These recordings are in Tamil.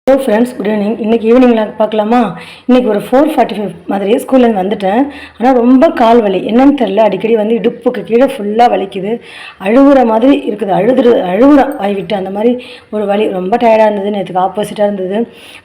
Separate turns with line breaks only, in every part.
Hello friends, good evening. இன்றைக்கி ஈவினிங்கில் பார்க்கலாமா? இன்றைக்கி ஒரு 4:45 மாதிரி ஸ்கூல்லேருந்து வந்துட்டேன். ஆனால் ரொம்ப கால் வலி, என்னன்னு தெரில. அடிக்கடி வந்து இடுப்புக்கு கீழே ஃபுல்லாக வலிக்குது. அழுகுற மாதிரி இருக்குது. அழுகுறேன் வாய்விட்டு. அந்த மாதிரி ஒரு வலி. ரொம்ப டயர்டாக இருந்தது. நேற்றுக்கு ஆப்போசிட்டாக இருந்தது.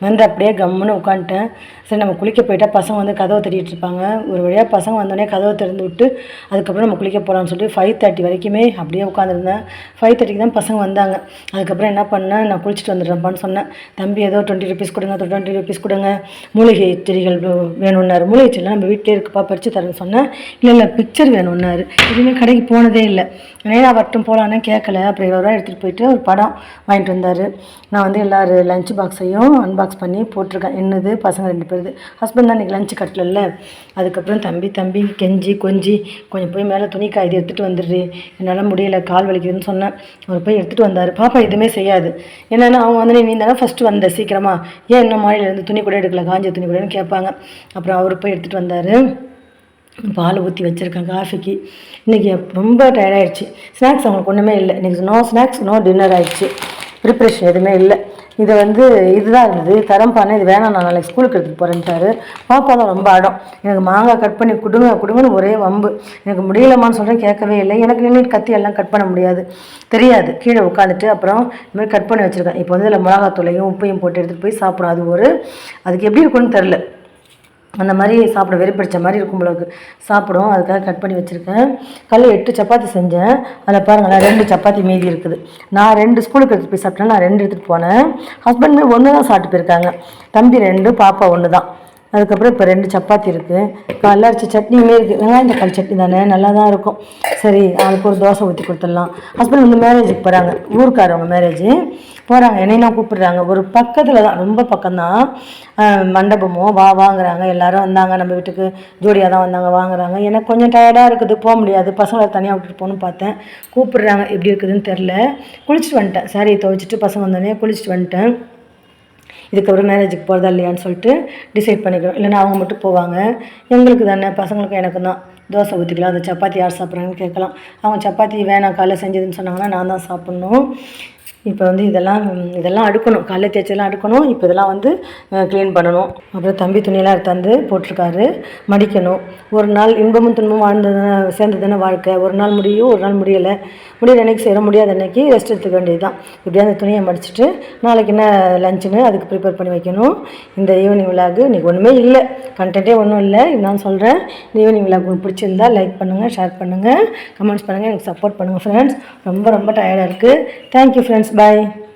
வந்து அப்படியே கம்முன்னு உட்காந்துட்டேன். சரி, நம்ம குளிக்க போயிட்டால் பசங்க வந்து கதவை தட்டிகிட்டு இருப்பாங்க. ஒரு வழியாக பசங்க வந்தோடனே கதவை திறந்து விட்டு அதுக்கப்புறம் நம்ம குளிக்க போகலான்னு சொல்லிட்டு 5:30 வரைக்குமே அப்படியே உட்காந்துருந்தேன். 5:30க்கு தான் பசங்க வந்தாங்க. அதுக்கப்புறம் என்ன பண்ணேன், நான் குளிச்சுட்டு வந்துடுறேன்ப்பான்னு சொன்னேன். தம்பி ஏதோ 20 ருபீஸ் கொடுங்க, 20 ருபீஸ் கொடுங்க, மூலிகை செடிகள் வேணும்னாரு. மூலிகை செடிலாம் நம்ம வீட்டிலே இருக்குப்பா, பறித்து தரேன்னு சொன்னேன். இல்லை பிக்சர் வேணும்னாரு. எதுவுமே கடைக்கு போனதே இல்லை. நேராக வட்டம் போகலான்னு கேட்கல. அப்புறம் 20 ரூபா எடுத்துகிட்டு போயிட்டு ஒரு படம் வாங்கிட்டு வந்தார். நான் வந்து எல்லோரும் லஞ்ச் பாக்ஸையும் அன்பாக்ஸ் பண்ணி போட்டிருக்கேன். என்னது, பசங்க 2 பேருது. ஹஸ்பண்ட் தான் இன்றைக்கி லஞ்சு கட்டல. அதுக்கப்புறம் தம்பி கெஞ்சி கொஞ்சம் போய் மேலே துணி காய்தி எடுத்துகிட்டு வந்துடுறி, என்னால் முடியலை, கால் வலிக்குதுன்னு சொன்னேன். அவர் போய் எடுத்துகிட்டு வந்தார். பாப்பா எதுவுமே செய்யாது. என்னென்னா அவங்க வந்து நீ தானே ஃபஸ்ட்டு வந்த சீக்கிரமாக, ஏன் இன்னும் மாடியிலேருந்து துணி கூட எடுக்கல, காஞ்ச துணி கூடன்னு கேட்பாங்க. அப்புறம் அவர் போய் எடுத்துகிட்டு வந்தார். பால் ஊற்றி வச்சுருக்கேன் காஃபிக்கு. இன்றைக்கி ரொம்ப டயர்டாகிடுச்சு. ஸ்நாக்ஸ் அவங்களுக்கு ஒன்றுமே இல்லை. இன்றைக்கி நோ ஸ்நாக்ஸ், நோ டின்னர் ஆகிடுச்சு. ப்ரிப்ரேஷன் எதுவுமே இல்லை. இதை வந்து இதுதான் இருந்தது, தரம்பானே, இது வேணாம், நான் நாளைக்கு ஸ்கூலுக்கு எடுத்துகிட்டு போகிறேன்ட்டாரு. பாப்பா தான் ரொம்ப அடம். எனக்கு மாங்காய் கட் பண்ணி கொடுங்கன்னு ஒரே வம்பு. எனக்கு முடியலமான்னு சொல்கிறேன், கேட்கவே இல்லை. எனக்கு நின்று கத்தி எல்லாம் கட் பண்ண முடியாது, தெரியாது. கீழே உட்காந்துட்டு அப்புறம் இதுமாதிரி கட் பண்ணி வச்சுருக்கேன். இப்போ வந்து இதில் மிளகாத்தூளையும் உப்பையும் போட்டு எடுத்துகிட்டு போய் சாப்பிடும். அதுக்கு எப்படி இருக்குன்னு தெரில. அந்த மாதிரி சாப்பிட வெறி பிடிச்ச மாதிரி இருக்கும் உங்களுக்கு சாப்பிடும். அதுக்காக கட் பண்ணி வச்சுருக்கேன். 8 சப்பாத்தி செஞ்சேன். அதில் பாருங்களேன், 2 சப்பாத்தி மீதி இருக்குது. நான் 2 ஸ்கூலுக்கு எடுத்துகிட்டு போய் சாப்பிட்டேன். நான் 2 எடுத்துகிட்டு போனேன். ஹஸ்பண்ட் 1 தான் சாப்பிட்டு போயிருக்காங்க. தம்பி 2, பாப்பா 1 தான். அதுக்கப்புறம் இப்போ 2 சப்பாத்தி இருக்குது. காலைல அரைச்ச சட்னியுமே இருக்குது. வெங்காயம் தக்காளி சட்னி தானே, நல்லா தான் இருக்கும். சரி, அதுக்கு ஒரு தோசை ஊற்றி கொடுத்துடலாம். ஹஸ்பண்ட் வந்து மேரேஜுக்கு போகிறாங்க, ஊருக்காரவங்க மேரேஜ் போகிறாங்க. என்னையும் நான் கூப்பிடுறாங்க. ஒரு பக்கத்தில் தான், ரொம்ப பக்கம்தான் மண்டபமோ. வாங்குறாங்க. எல்லோரும் வந்தாங்க. நம்ம வீட்டுக்கு ஜோடியாக தான் வந்தாங்க, வாங்குறாங்க. எனக்கு கொஞ்சம் டயர்டாக இருக்குது, போக முடியாது. பசங்களை தனியாக விட்டுட்டு போகணுன்னு பார்த்தேன். கூப்பிடுறாங்க, எப்படி இருக்குதுன்னு தெரில. குளிச்சுட்டு வந்துட்டேன். சாரியை துவைச்சிட்டு பசங்க வந்தோடனே குளிச்சுட்டு வந்துட்டேன். இதுக்கப்புறம் மேரேஜுக்கு போகிறதா இல்லையான்னு சொல்லிட்டு டிசைட் பண்ணிக்கிறோம். இல்லைன்னா அவங்க மட்டும் போவாங்க. எங்களுக்கு தானே, பசங்களுக்கும் எனக்கு தான். தோசை ஊற்றிக்கலாம். அந்த சப்பாத்தி யார் சாப்பிட்றாங்கன்னு கேட்கலாம். அவங்க சப்பாத்தி வேணாம், காலைல செஞ்சதுன்னு சொன்னாங்கன்னா நான் தான் சாப்பிட்ணும். இப்போ வந்து இதெல்லாம் அடுக்கணும். காலைல தேய்ச்செல்லாம் அடுக்கணும். இப்போ இதெல்லாம் வந்து க்ளீன் பண்ணணும். அப்புறம் தம்பி துணியெல்லாம் எடுத்தாந்து போட்டிருக்காரு, மடிக்கணும். ஒரு நாள் இன்பமும் துன்பமும் சேர்ந்ததுன்னு வாழ்க்கை. ஒரு நாள் முடியும், ஒரு நாள் முடியலை. முடியிற அன்றைக்கி செய்ய முடியாத அன்றைக்கி ரெஸ்ட் எடுத்துக்க வேண்டியது தான். இப்படியா அந்த துணியை மடிச்சுட்டு நாளைக்கு என்ன லஞ்சுன்னு அதுக்கு ப்ரிப்பேர் பண்ணி வைக்கணும். இந்த ஈவினிங் விலாகு இன்றைக்கி ஒன்றுமே இல்லை, கண்டென்ட்டே ஒன்றும் இல்லை. நான் சொல்கிறேன், இந்த ஈவினிங் விலாக் உங்களுக்கு பிடிச்சிருந்தா லைக் பண்ணுங்கள், ஷேர் பண்ணுங்கள், கமெண்ட்ஸ் பண்ணுங்கள், எனக்கு சப்போர்ட் பண்ணுங்கள் ஃப்ரெண்ட்ஸ். ரொம்ப டயர்டாக இருக்குது. Thank you friends. Bye.